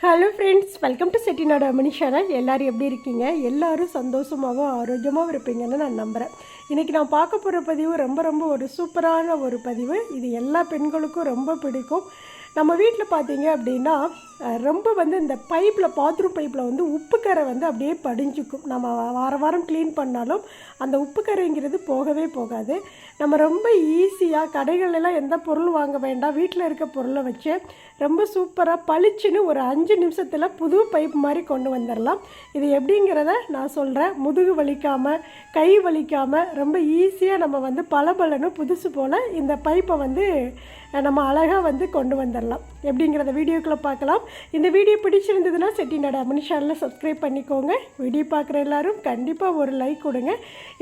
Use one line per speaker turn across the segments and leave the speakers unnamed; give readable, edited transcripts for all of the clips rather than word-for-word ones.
Hello friends, welcome to Chettinad அம்மணி channel. எல்லோரும் எப்படி இருக்கீங்க? எல்லோரும் சந்தோஷமாகவும் ஆரோக்கியமாகவும் இருப்பீங்கன்னு நான் நம்புகிறேன். இன்றைக்கி நான் பார்க்க போகிற பதிவு ரொம்ப ஒரு சூப்பரான ஒரு பதிவு. இது எல்லா பெண்களுக்கும் ரொம்ப பிடிக்கும். நம்ம வீட்டில் பார்த்தீங்க அப்படின்னா ரொம்ப இந்த பைப்பில், பாத்ரூம் பைப்பில் உப்புக்கரை அப்படியே படிஞ்சுக்கும். நம்ம வாரம் க்ளீன் பண்ணாலும் அந்த உப்புக்கரைங்கிறது போகவே போகாது. நம்ம ரொம்ப ஈஸியாக கடைகளெல்லாம் எந்த பொருள் வாங்க வேண்டாம், வீட்டில் இருக்க பொருளை வச்சு ரொம்ப சூப்பராக பளிச்சுன்னு ஒரு 5 நிமிஷத்தில் புது பைப் மாதிரி கொண்டு வந்துடலாம். இது எப்படிங்கிறத நான் சொல்கிறேன். முதுகு வலிக்காமல், கை வலிக்காமல் ரொம்ப ஈஸியாக நம்ம பளபளன்னு புதுசு போல் இந்த பைப்பை நம்ம அழகாக கொண்டு வந்துடலாம். எப்படிங்கிறத வீடியோக்குள்ளே பார்க்கலாம். இந்த வீடியோ பிடிச்சிருந்ததுன்னா செட்டிநாடு அம்மணி சேனலை சப்ஸ்கிரைப் பண்ணிக்கோங்க. வீடியோ பார்க்குற எல்லோரும் கண்டிப்பாக ஒரு லைக் கொடுங்க.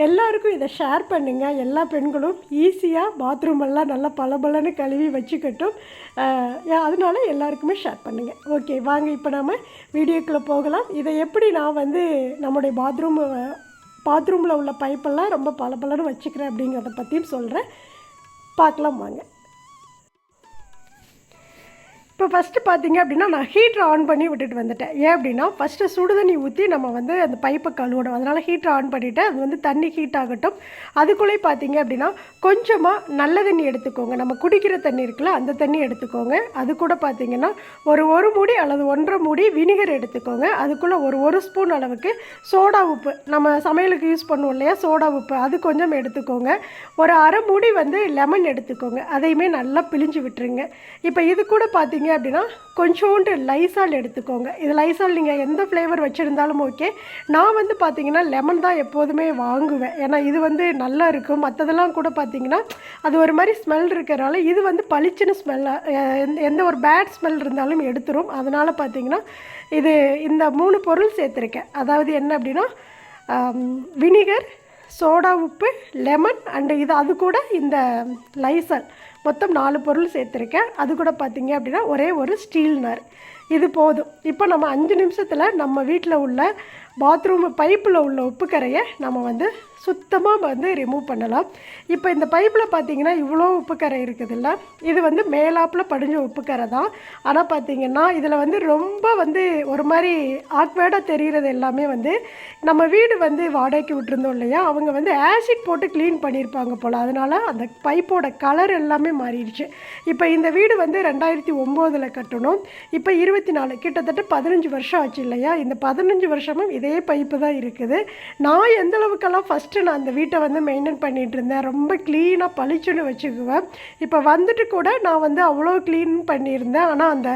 எல்லாருக்கும் இதை ஷேர் பண்ணுங்கள். எல்லா பெண்களும் ஈஸியாக பாத்ரூம் எல்லாம் நல்லா பளபளன்னு கழுவி வச்சுக்கட்டும். அதனால எல்லாருக்குமே ஷேர் பண்ணுங்கள். ஓகே, வாங்க இப்போ நம்ம வீடியோக்குள்ளே போகலாம். இதை எப்படி நான் நம்முடைய பாத்ரூமில் உள்ள பைப்பெல்லாம் ரொம்ப பளபளன்னு வச்சுக்கிறேன் அப்படிங்கிறத பற்றியும் சொல்கிறேன். பார்க்கலாம் வாங்க. இப்போ ஃபஸ்ட்டு பார்த்தீங்க அப்படின்னா நான் ஹீட்டர் ஆன் பண்ணி விட்டுட்டு வந்துட்டேன். ஏன் அப்படின்னா ஃபஸ்ட்டு சுடுதண்ணி ஊற்றி நம்ம அந்த பைப்பை கழுவிடும். அதனால் ஹீட்டர் ஆன் பண்ணிவிட்டு அது தண்ணி ஹீட் ஆகட்டும். அதுக்குள்ளே பார்த்தீங்க அப்படின்னா கொஞ்சமாக நல்ல தண்ணி எடுத்துக்கோங்க. நம்ம குடிக்கிற தண்ணி இருக்குல்ல, அந்த தண்ணி எடுத்துக்கோங்க. அது கூட பார்த்தீங்கன்னா ஒரு மூடி அல்லது 1.5 மூடி வினிகர் எடுத்துக்கோங்க. அதுக்குள்ளே ஒரு ஸ்பூன் அளவுக்கு சோடா உப்பு, நம்ம சமையலுக்கு யூஸ் பண்ணுவோம் இல்லையா, சோடா உப்பு, அது கொஞ்சம் எடுத்துக்கோங்க. ஒரு அரை மூடி லெமன் எடுத்துக்கோங்க. அதையுமே நல்லா பிழிஞ்சு விட்டுருங்க. இப்போ இது கூட பார்த்தீங்க அப்படின்னா கொஞ்சோண்டு லைசால் எடுத்துக்கோங்க. இது லைசால் நீங்கள் எந்த ஃப்ளேவர் வச்சுருந்தாலும் ஓகே. நான் பார்த்தீங்கன்னா லெமன் தான் எப்போதுமே வாங்குவேன். ஏன்னா இது நல்லா இருக்கும். மற்றதெல்லாம் கூட பார்த்தீங்கன்னா அது ஒரு மாதிரி ஸ்மெல் இருக்கிறனால இது பளிச்சுன்னு எந்த ஒரு பேட் ஸ்மெல் இருந்தாலும் எடுத்துரும். அதனால் பார்த்தீங்கன்னா இந்த 3 பொருள் சேர்த்துருக்கேன். அதாவது என்ன அப்படின்னா வினிகர், சோடா உப்பு, லெமன் அண்டு அது கூட இந்த லைசால், மொத்தம் 4 பொருள் சேர்த்துருக்கேன். அது கூட பார்த்தீங்க அப்படின்னா ஒரே ஒரு ஸ்டீல் நார். இது போதும். இப்போ நம்ம 5 நிமிஷத்தில் நம்ம வீட்டில் உள்ள பாத்ரூம் பைப்பில் உள்ள உப்புக்கரையை நம்ம சுத்தமாக ரிமூவ் பண்ணலாம். இப்போ இந்த பைப்பில் பார்த்தீங்கன்னா இவ்வளோ உப்புக்கரை இருக்குதுல்ல, இது மேலாப்பில் படிஞ்ச உப்புக்கரை தான். ஆனால் பார்த்தீங்கன்னா இதில் ரொம்ப ஒரு மாதிரி ஆக்வேர்டாக தெரிகிறது எல்லாமே நம்ம வீடு வாடகைக்கு விட்டுருந்தோம் இல்லையா, அவங்க ஆசிட் போட்டு க்ளீன் பண்ணியிருப்பாங்க போல். அதனால் அந்த பைப்போட கலர் எல்லாமே மாறிடுச்சு. இப்போ இந்த வீடு 2009 கட்டணும். இப்போ 24, கிட்டத்தட்ட 15 வருஷம் ஆச்சு இல்லையா. இந்த 15 வருஷமும் இதே பைப்பு தான் இருக்குது. நான் எந்த அளவுக்கெல்லாம் ஃபஸ்ட்டு நான் அந்த வீட்டை மெயின்டைன் பண்ணிகிட்டு இருந்தேன். ரொம்ப க்ளீனாக பளிச்சுன்னு வச்சுக்குவேன். இப்போ கூட நான் அவ்வளோ க்ளீன் பண்ணியிருந்தேன். ஆனால் அந்த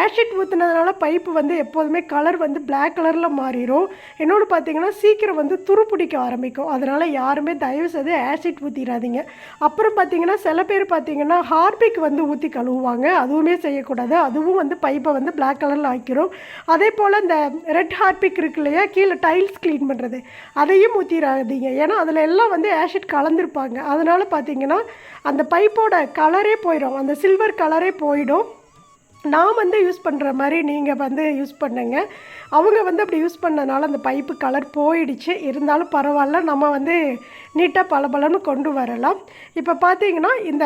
ஆசிட் ஊற்றுனதுனால பைப்பு எப்போதுமே கலர் பிளாக் கலரில் மாறிடும். இன்னொன்று பார்த்தீங்கன்னா சீக்கிரம் துரு பிடிக்க ஆரம்பிக்கும். அதனால் யாருமே தயவு செய்து ஆசிட் ஊற்றிடாதீங்க. அப்புறம் பார்த்தீங்கன்னா சில பேர் பார்த்தீங்கன்னா ஹார்பிக் ஊற்றி கழுவுவாங்க. அதுவுமே செய்யக்கூடாது. அதுவும் பைப்பை பிளாக் கலரில் ஆக்கிரும். அதே போல் இந்த ரெட் ஹார்பிக் இருக்கு இல்லையா, கீழே டைல்ஸ் க்ளீன் பண்ணுறது, அதையும் ஊற்றிடாதீங்க. ஏன்னா அதில் எல்லாம் ஆசிட் கலந்துருப்பாங்க. அதனால் பார்த்தீங்கன்னா அந்த பைப்போட கலரே போயிடும், அந்த சில்வர் கலரே போயிடும். நான் யூஸ் பண்ணுற மாதிரி நீங்கள் யூஸ் பண்ணுங்க. அவங்க அப்படி யூஸ் பண்ணனால அந்த பைப்பு கலர் போயிடுச்சு. இருந்தாலும் பரவாயில்ல, நம்ம நீட்டாக பளபளன்னு கொண்டு வரலாம். இப்போ பார்த்தீங்கன்னா இந்த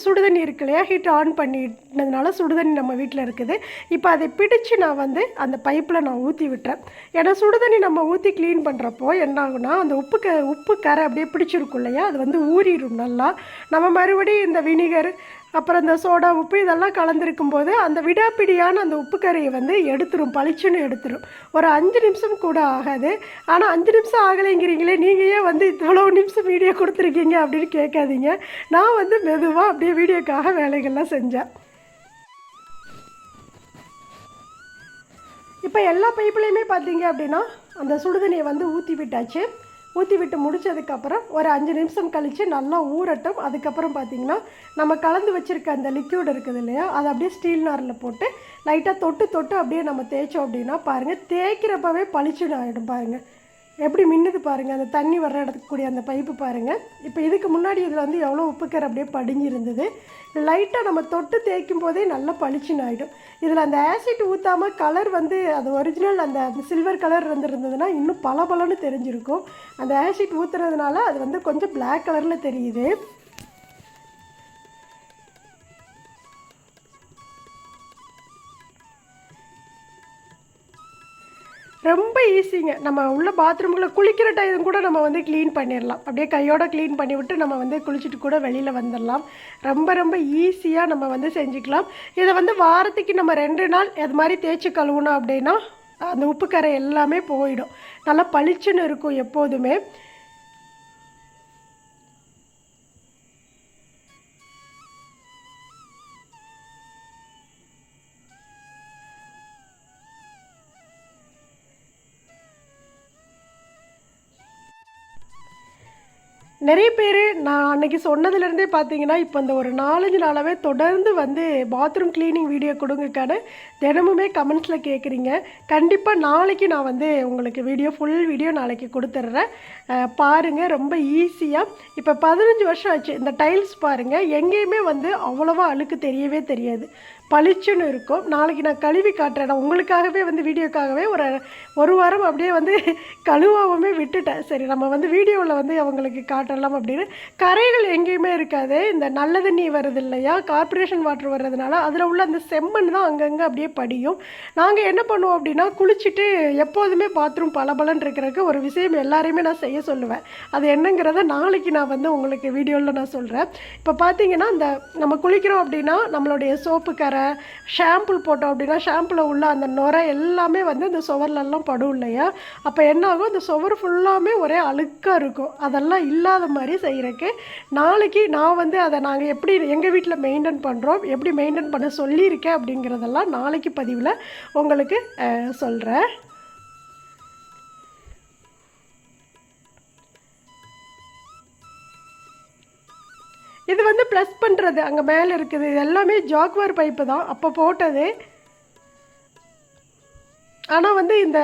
சுடுதண்ணி இருக்கு இல்லையா, ஹீட் ஆன் பண்ணினதுனால சுடுதண்ணி நம்ம வீட்டில் இருக்குது. இப்போ அதை பிடிச்சு நான் அந்த பைப்பில் நான் ஊற்றி விட்டுறேன். ஏன்னா சுடுதண்ணி நம்ம ஊற்றி க்ளீன் பண்ணுறப்போ என்ன ஆகுனா, அந்த உப்பு கரை அப்படியே பிடிச்சிருக்கும் இல்லையா, அது ஊறிடும் நல்லா. நம்ம மறுபடியும் இந்த வினிகர், அப்புறம் இந்த சோடா உப்பு இதெல்லாம் கலந்துருக்கும் போது அந்த விடாப்பிடியான அந்த உப்பு கரையை எடுத்துரும், பளிச்சுன்னு எடுத்துரும். ஒரு 5 நிமிஷம் கூட ஆகாது. ஆனால் 5 நிமிஷம் ஆகலைங்கிறீங்களே, நீங்கள் ஏன் இவ்வளோ நிமிஷம் வீடியோ கொடுத்துருக்கீங்க அப்படின்னு கேட்காதீங்க. நான் மெதுவாக அப்படியே வீடியோக்காக வேலைகள்லாம் செஞ்சேன். இப்போ எல்லா பைப்புலேயுமே பார்த்தீங்க அப்படின்னா அந்த சுடுதண்ணியை ஊற்றி விட்டாச்சு. ஊற்றி விட்டு முடித்ததுக்கப்புறம் ஒரு 5 நிமிஷம் கழித்து நல்லா ஊறட்டும். அதுக்கப்புறம் பார்த்திங்கன்னா நம்ம கலந்து வச்சுருக்க அந்த லிக்யூட் இருக்குது இல்லையா, அதை அப்படியே ஸ்டீல் நாரில் போட்டு லைட்டாக தொட்டு அப்படியே நம்ம தேய்ச்சோம் அப்படின்னா பாருங்கள், தேய்க்கிறப்பவே பளிச்சுன்னு ஆகிடும். பாருங்கள் எப்படி மின்னுது பாருங்கள், அந்த தண்ணி வர்ற இடத்துக்கூடிய அந்த பைப்பு பாருங்கள். இப்போ இதுக்கு முன்னாடி இதில் எவ்வளோ உப்புக்கரை அப்படியே படிஞ்சு இருந்தது. லைட்டாக நம்ம தொட்டு தேய்க்கும் போதே நல்லா பளிச்சுன்னு ஆகிடும். இதில் அந்த ஆசிட் ஊற்றாமல் கலர் அது ஒரிஜினல் அந்த சில்வர் கலர் இருந்ததுன்னா இன்னும் பளபளன்னு தெரிஞ்சிருக்கும். அந்த ஆசிட் ஊற்றுறதுனால அது கொஞ்சம் பிளாக் கலரில் தெரியுது. ரொம்ப ஈஸிங்க. நம்ம உள்ள பாத்ரூம்குள்ளே குளிக்கிற டைம் கூட நம்ம வந்து க்ளீன் பண்ணிடலாம். அப்படியே கையோட க்ளீன் பண்ணிவிட்டு நம்ம வந்து குளிச்சுட்டு கூட வெளியில் வந்துடலாம். ரொம்ப ரொம்ப ஈஸியாக நம்ம வந்து செஞ்சுக்கலாம். இதை வந்து வாரத்துக்கு நம்ம 2 நாள் அது மாதிரி தேய்ச்சி கழுவுனோம் அப்படின்னா அந்த உப்பு கரை எல்லாமே போயிடும். நல்லா பளிச்சுன்னு இருக்கும் எப்போதுமே. நிறைய பேர் நான் அன்றைக்கி சொன்னதுலேருந்தே பார்த்தீங்கன்னா இப்போ இந்த ஒரு 4-5 நாளாகவே தொடர்ந்து வந்து பாத்ரூம் க்ளீனிங் வீடியோ கொடுங்கக்கான தினமுமே கமெண்ட்ஸில் கேட்குறீங்க. கண்டிப்பாக நாளைக்கு நான் வந்து உங்களுக்கு ஃபுல் வீடியோ நாளைக்கு கொடுத்துட்றேன். பாருங்கள், ரொம்ப ஈஸியாக. இப்போ 15 வருஷம் ஆச்சு. இந்த டைல்ஸ் பாருங்கள், எங்கேயுமே வந்து அவ்வளோவா அழுக்கு தெரியவே தெரியாது, பளிச்சுன்னு இருக்கும். நாளைக்கு நான் கழுவி காட்டுறேன். நான் உங்களுக்காகவே வந்து வீடியோக்காகவே ஒரு வாரம் அப்படியே வந்து கழுவாகவே விட்டுட்டேன். சரி, நம்ம வந்து வீடியோவில் வந்து அவங்களுக்கு காட்டலாம் அப்படின்னு. கரைகள் எங்கேயுமே இருக்காது. இந்த நல்ல தண்ணி வருது இல்லையா, கார்பரேஷன் வாட்டர் வர்றதுனால அதில் உள்ள அந்த செம்மண் தான் அங்கங்கே அப்படியே படியும். நாங்கள் என்ன பண்ணுவோம் அப்படின்னா, குளிச்சுட்டு எப்போதுமே பாத்ரூம் பளபளன்னு இருக்கிறதுக்கு ஒரு விஷயம் எல்லாரையுமே நான் செய்ய சொல்லுவேன். அது என்னங்கிறத நாளைக்கு நான் வந்து உங்களுக்கு வீடியோவில் நான் சொல்கிறேன். இப்போ பார்த்தீங்கன்னா, இந்த நம்ம குளிக்கிறோம் அப்படின்னா நம்மளுடைய சோப்பு கரை, ஷாம்பு போட்டோம் அப்படின்னா ஷாம்பில் உள்ள அந்த நுரை எல்லாமே வந்து இந்த சுவர்லெல்லாம் படும் இல்லையா. அப்போ என்ன ஆகும், இந்த சுவர் ஃபுல்லாமே ஒரே அழுக்காக இருக்கும். அதெல்லாம் இல்லாத மாதிரி செய்கிறக்கு நாளைக்கு நான் வந்து அதை நாங்கள் எப்படி எங்கள் வீட்டில் மெயின்டைன் பண்ணுறோம், எப்படி மெயின்டைன் பண்ண சொல்லியிருக்கேன் அப்படிங்கிறதெல்லாம் நாளைக்கு பதிவில் உங்களுக்கு சொல்கிறேன். இது வந்து ப்ளஸ் பண்ணுறது அங்கே மேலே இருக்குது. இது எல்லாமே ஜாக்வார் பைப்பு தான் அப்போ போட்டது. ஆனால் வந்து இந்த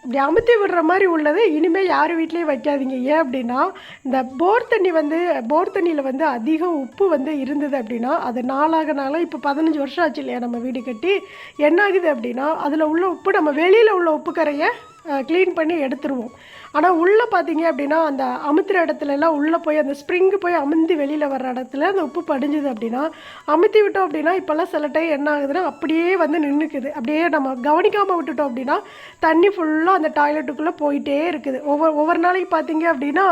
இப்படி அமுத்தி விடுற மாதிரி உள்ளது இனிமேல் யார் வீட்லேயும் வைக்காதீங்க. ஏன் அப்படின்னா, இந்த போர் தண்ணியில் வந்து அதிகம் உப்பு வந்து இருந்தது அப்படின்னா அது நாளாக இப்போ 15 வருஷம் ஆச்சு இல்லையா நம்ம வீடு கட்டி, என்ன ஆகுது அப்படின்னா அதில் உள்ள உப்பு நம்ம வெளியில் உள்ள உப்பு கரையை க்ளீன் பண்ணி எடுத்துருவோம். ஆனால் உள்ளே பார்த்தீங்க அப்படின்னா அந்த அமுத்துற இடத்துலலாம் உள்ளே போய் அந்த ஸ்ப்ரிங்கு போய் அமுந்தி வெளியில் வர்ற இடத்துல அந்த உப்பு படிஞ்சுது அப்படின்னா அமுத்தி விட்டோம் அப்படின்னா இப்போல்லாம் சில டைம் என்ன ஆகுதுன்னா அப்படியே வந்து நின்றுக்குது. அப்படியே நம்ம கவனிக்காமல் விட்டுட்டோம் அப்படின்னா தண்ணி ஃபுல்லாக அந்த டாய்லெட்டுக்குள்ளே போயிட்டே இருக்குது. ஒவ்வொரு நாளைக்கு பார்த்தீங்க அப்படின்னா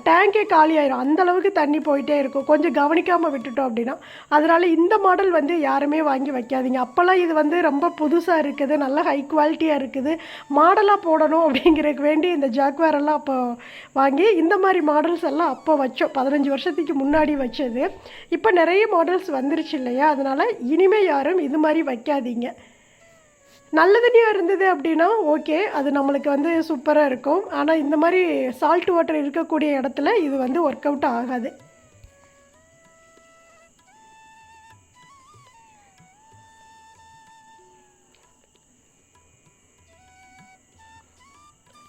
டேங்கே காலி ஆயிரும். அந்தளவுக்கு தண்ணி போயிட்டே இருக்கும் கொஞ்சம் கவனிக்காமல் விட்டுட்டோம் அப்படின்னா. அதனால் இந்த மாடல் வந்து யாருமே வாங்கி வைக்காதீங்க. அப்போல்லாம் இது வந்து ரொம்ப புதுசாக இருக்குது, நல்ல ஹை குவாலிட்டியாக இருக்குது, மாடலாக போடணும் அப்படிங்கிறதுக்கு வேண்டி இந்த ஜாக்வேரெல்லாம் அப்போ வாங்கி இந்த மாதிரி மாடல்ஸ் எல்லாம் அப்போ வச்சோம். 15 வருஷத்துக்கு முன்னாடி வச்சது. இப்போ நிறைய மாடல்ஸ் வந்துருச்சு இல்லையா, அதனால் இனிமேல் யாரும் இது மாதிரி வைக்காதீங்க. நல்ல தண்ணியாக இருந்தது அப்படின்னா ஓகே, அது நம்மளுக்கு வந்து சூப்பராக இருக்கும். ஆனால் இந்த மாதிரி சால்ட் வாட்டர் இருக்கக்கூடிய இடத்துல இது வந்து ஒர்க் அவுட் ஆகாது.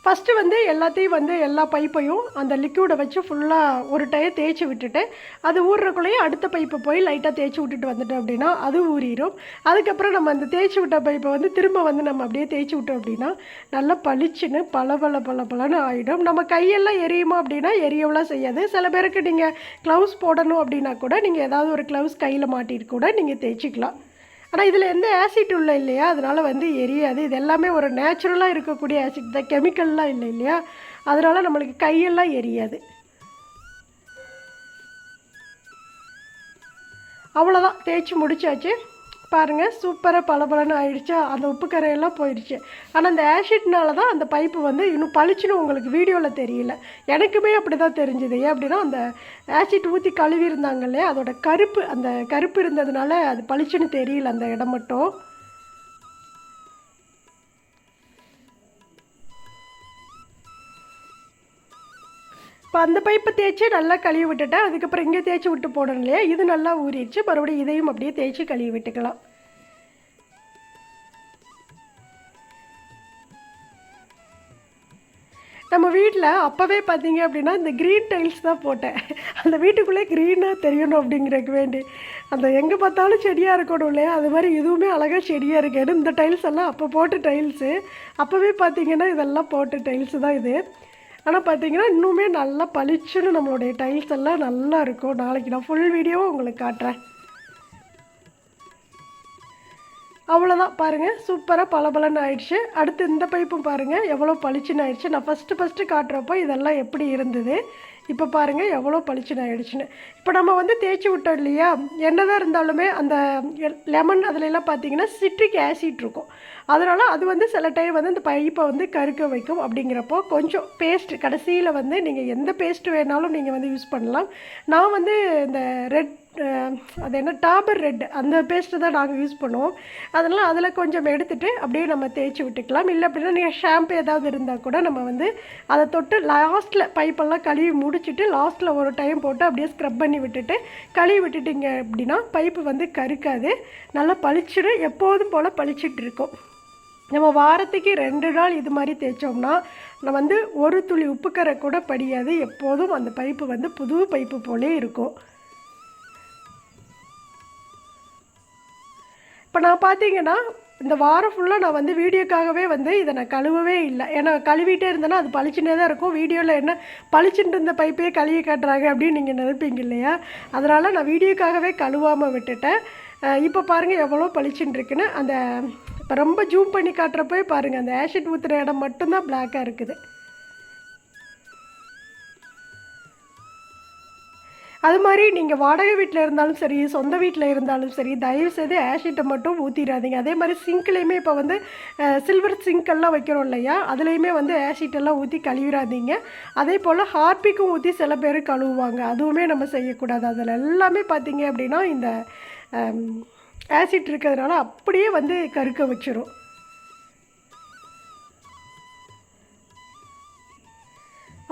ஃபஸ்ட்டு வந்து எல்லாத்தையும் வந்து எல்லா பைப்பையும் அந்த லிக்விடை வச்சு ஃபுல்லாக ஒரு டைம் தேய்ச்சி விட்டுட்டு அது ஊறுறக்குள்ளேயே அடுத்த பைப்பை போய் லைட்டாக தேய்ச்சி விட்டுட்டு வந்துட்டோம் அப்படின்னா அது ஊறிடும். அதுக்கப்புறம் நம்ம அந்த தேய்ச்சி விட்ட பைப்பை வந்து திரும்ப வந்து நம்ம அப்படியே தேய்ச்சி விட்டோம் அப்படின்னா நல்லா பளிச்சுன்னு பளபளன்னு ஆகிடும். நம்ம கையெல்லாம் எரியுமா அப்படின்னா எரியவெல்லாம் செய்யாது. சில பேருக்கு நீங்கள் க்ளவுஸ் போடணும் அப்படின்னா கூட நீங்கள் ஏதாவது ஒரு க்ளவுஸ் கையில் மாட்டிட்டு கூட நீங்கள் தேய்ச்சிக்கலாம். ஆனால் இதில் எந்த ஆசிட் உள்ள இல்லையா, அதனால் வந்து எரியாது. இது எல்லாமே ஒரு நேச்சுரலாக இருக்கக்கூடிய ஆசிட் தான், கெமிக்கல்லாம் இல்லை இல்லையா, அதனால் நம்மளுக்கு கையெல்லாம் எரியாது. அவ்வளோதான், தேய்ச்சி முடிச்சாச்சு. பாருங்கள், சூப்பராக பளபளன்னு ஆயிடுச்சா, அந்த உப்பு கரையெல்லாம் போயிடுச்சு. ஆனால் அந்த ஆசிட்னால தான் அந்த பைப்பு வந்து இன்னும் பளிச்சுன்னு உங்களுக்கு வீடியோவில் தெரியல. எனக்குமே அப்படி தான் தெரிஞ்சுது. ஏன் அப்படின்னா அந்த ஆசிட் ஊற்றி கழுவி இருந்தாங்க இல்லையா, அதோட அந்த கருப்பு இருந்ததுனால அது பளிச்சுன்னு தெரியல அந்த இடம் மட்டும். இப்போ அந்த பைப்பை தேய்ச்சி நல்லா கழுவி விட்டுட்டேன். அதுக்கப்புறம் இங்கே தேய்ச்சி விட்டு போடணும் இல்லையா, இது நல்லா ஊறிடுச்சு. மறுபடியும் இதையும் அப்படியே தேய்ச்சி கழுவி விட்டுக்கலாம். நம்ம வீட்டில் அப்போவே பார்த்தீங்க அப்படின்னா இந்த க்ரீன் டைல்ஸ் தான் போட்டேன். அந்த வீட்டுக்குள்ளே க்ரீனாக தெரியணும் அப்படிங்கிறதுக்கு வேண்டி. அந்த எங்கே பார்த்தாலும் செடியாக இருக்கணும் இல்லையா, அது மாதிரி இதுவுமே அழகாக செடியாக இருக்குது. இந்த டைல்ஸ் எல்லாம் அப்போ போட்ட டைல்ஸு. அப்போவே பார்த்தீங்கன்னா இதெல்லாம் போட்ட டைல்ஸு தான் இது. ஆனால் பார்த்தீங்கன்னா இன்னுமே நல்லா பளிச்சுன்னு நம்மளுடைய டைல்ஸ் எல்லாம் நல்லா இருக்கும். நாளைக்கு நான் ஃபுல் வீடியோவும் உங்களுக்கு காட்டுறேன். அவ்வளோதான் பாருங்கள், சூப்பராக பளபளன்னு ஆயிடுச்சு. அடுத்து இந்த பைப்பும் பாருங்கள் எவ்வளோ பளிச்சுன்னு ஆயிடுச்சு. நான் ஃபஸ்ட்டு காட்டுறப்போ இதெல்லாம் எப்படி இருந்தது, இப்போ பாருங்கள் எவ்வளோ பளிச்சுன்னு ஆயிடுச்சுன்னு. இப்போ நம்ம வந்து தேய்ச்சி விட்டோம் இல்லையா, என்னதான் இருந்தாலுமே அந்த லெமன் அதுலெல்லாம் பார்த்தீங்கன்னா சிட்ரிக் ஆசிட் இருக்கும். அதனால் அது வந்து சில டைம் வந்து அந்த பைப்பை வந்து கருக்க வைக்கும். அப்படிங்கிறப்போ கொஞ்சம் பேஸ்ட்டு கடைசியில் வந்து நீங்கள் எந்த பேஸ்ட்டு வேணாலும் நீங்கள் வந்து யூஸ் பண்ணலாம். நான் வந்து இந்த ரெட் அது என்ன டாபர் ரெட் அந்த பேஸ்ட்டு தான் நாங்கள் யூஸ் பண்ணுவோம். அதனால் அதில் கொஞ்சம் எடுத்துகிட்டு அப்படியே நம்ம தேய்ச்சி விட்டுக்கலாம். இல்லை அப்படின்னா நீங்கள் ஷாம்பு ஏதாவது இருந்தால் கூட நம்ம வந்து அதை தொட்டு லாஸ்ட்டில் பைப்பெல்லாம் கழுவி முடிச்சுட்டு லாஸ்ட்டில் ஒரு டைம் போட்டு அப்படியே ஸ்க்ரப் பண்ணி விட்டுட்டு கழுவி விட்டுட்டிங்க அப்படின்னா பைப்பு வந்து கருக்காது, நல்லா பளிச்சுட்டு எப்போதும் போல் பளிச்சுட்டு இருக்கும். நம்ம வாரத்துக்கு 2 நாள் இது மாதிரி தேய்ச்சோம்னா நம்ம வந்து ஒரு துளி உப்புக்கரை கூட படியாது. எப்போதும் அந்த பைப்பு வந்து புது பைப்பு போலே இருக்கும். இப்போ நான் பார்த்தீங்கன்னா இந்த வாரம் ஃபுல்லாக நான் வந்து வீடியோக்காகவே வந்து இதை நான் கழுவவே இல்லை. ஏன்னா கழுவிட்டே இருந்தேன்னா அது பளிச்சுனே தான் இருக்கும். வீடியோவில் என்ன பளிச்சுட்டு இருந்த பைப்பே கழுவி காட்டுறாங்க அப்படின்னு நீங்கள் நினைப்பீங்க இல்லையா, அதனால் நான் வீடியோக்காகவே கழுவாமல் விட்டுட்டேன். இப்போ பாருங்கள் எவ்வளோ பளிச்சுன்னு இருக்குன்னு. அந்த இப்போ ரொம்ப ஜூம் பண்ணி காட்டுறப்போ பாருங்கள் அந்த ஆசிட் ஊற்றுற இடம் மட்டும்தான் பிளாக்காக இருக்குது. அது மாதிரி நீங்கள் வாடகை வீட்டில் இருந்தாலும் சரி, சொந்த வீட்டில் இருந்தாலும் சரி, தயவுசெய்து ஆஷிட்டை மட்டும் ஊற்றிடாதீங்க. அதே மாதிரி சிங்க்லேயுமே இப்போ வந்து சில்வர் சிங்க்கெல்லாம் வைக்கிறோம் இல்லையா, அதுலேயுமே வந்து ஆஷிட்டெல்லாம் ஊற்றி கழுவிடாதீங்க. அதே போல் ஹார்பிக்கும் ஊற்றி சில பேர் கழுவுவாங்க, அதுவுமே நம்ம செய்யக்கூடாது. அதில் எல்லாமே பார்த்திங்க அப்படின்னா இந்த ஆசிட் இருக்கிறதுனால அப்படியே வந்து கருக்க வச்சிரும்.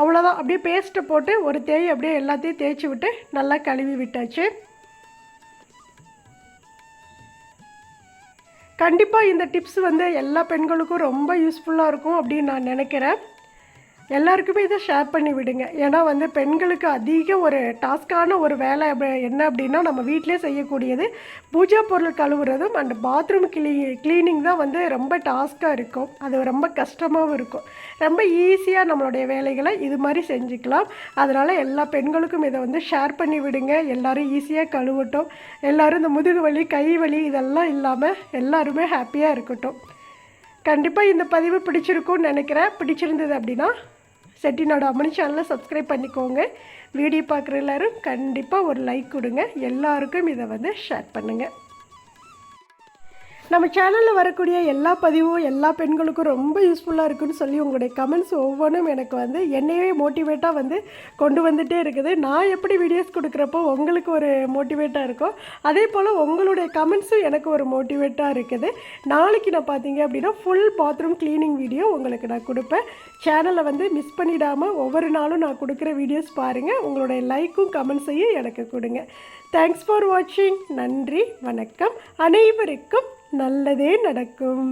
அவ்வளோதான், அப்படியே பேஸ்ட்டை போட்டு ஒரு தேய் அப்படியே எல்லாத்தையும் தேய்ச்சி விட்டு நல்லா கழுவி விட்டாச்சு. கண்டிப்பாக இந்த டிப்ஸ் வந்து எல்லா பெண்களுக்கும் ரொம்ப யூஸ்ஃபுல்லாக இருக்கும் அப்படின்னு நான் நினைக்கிறேன். எல்லாருக்குமே இதை ஷேர் பண்ணி விடுங்க. ஏன்னா வந்து பெண்களுக்கு அதிக ஒரு டாஸ்க்கான ஒரு வேலை என்ன அப்படின்னா நம்ம வீட்டிலே செய்யக்கூடியது பூஜா பொருள் கழுவுறதும் அண்ட் பாத்ரூம் க்ளீனிங் தான் வந்து ரொம்ப டாஸ்க்காக இருக்கும். அது ரொம்ப கஷ்டமாகவும் இருக்கும். ரொம்ப ஈஸியாக நம்மளுடைய வேலைகளை இது மாதிரி செஞ்சுக்கலாம். அதனால் எல்லா பெண்களுக்கும் இதை வந்து ஷேர் பண்ணி விடுங்க. எல்லோரும் ஈஸியாக கழுவட்டும். எல்லோரும் இந்த முதுகு வலி கை வலி இதெல்லாம் இல்லாமல் எல்லாருமே ஹாப்பியாக இருக்கட்டும். கண்டிப்பாக இந்த பதிவு பிடிச்சிருக்கும்னு நினைக்கிறேன். பிடிச்சிருந்தது அப்படின்னா செட்டிநாடு அம்மணி சேனலை சப்ஸ்கிரைப் பண்ணிக்கோங்க. வீடியோ பார்க்குற எல்லோரும் கண்டிப்பாக ஒரு லைக் கொடுங்க. எல்லாருக்கும் இதை வந்து ஷேர் பண்ணுங்கள். நம்ம சேனலில் வரக்கூடிய எல்லா பதிவும் எல்லா பெண்களுக்கும் ரொம்ப யூஸ்ஃபுல்லாக இருக்குன்னு சொல்லி உங்களுடைய கமெண்ட்ஸ் ஒவ்வொன்றும் எனக்கு வந்து என்னையே மோட்டிவேட்டாக வந்து கொண்டு வந்துகிட்டே இருக்குது. நான் எப்படி வீடியோஸ் கொடுக்குறப்போ உங்களுக்கு ஒரு மோட்டிவேட்டாக இருக்கும், அதே போல் உங்களுடைய கமெண்ட்ஸும் எனக்கு ஒரு மோட்டிவேட்டாக இருக்குது. நாளைக்கு நான் பார்த்தீங்க அப்படின்னா ஃபுல் பாத்ரூம் க்ளீனிங் வீடியோ உங்களுக்கு நான் கொடுப்பேன். சேனலை வந்து மிஸ் பண்ணிடாமல் ஒவ்வொரு நாளும் நான் கொடுக்குற வீடியோஸ் பாருங்கள். உங்களுடைய லைக்கும் கமெண்ட்ஸையும் எனக்கு கொடுங்க. தேங்க்ஸ் ஃபார் வாட்சிங். நன்றி, வணக்கம். அனைவருக்கும் நல்லதே நடக்கும்.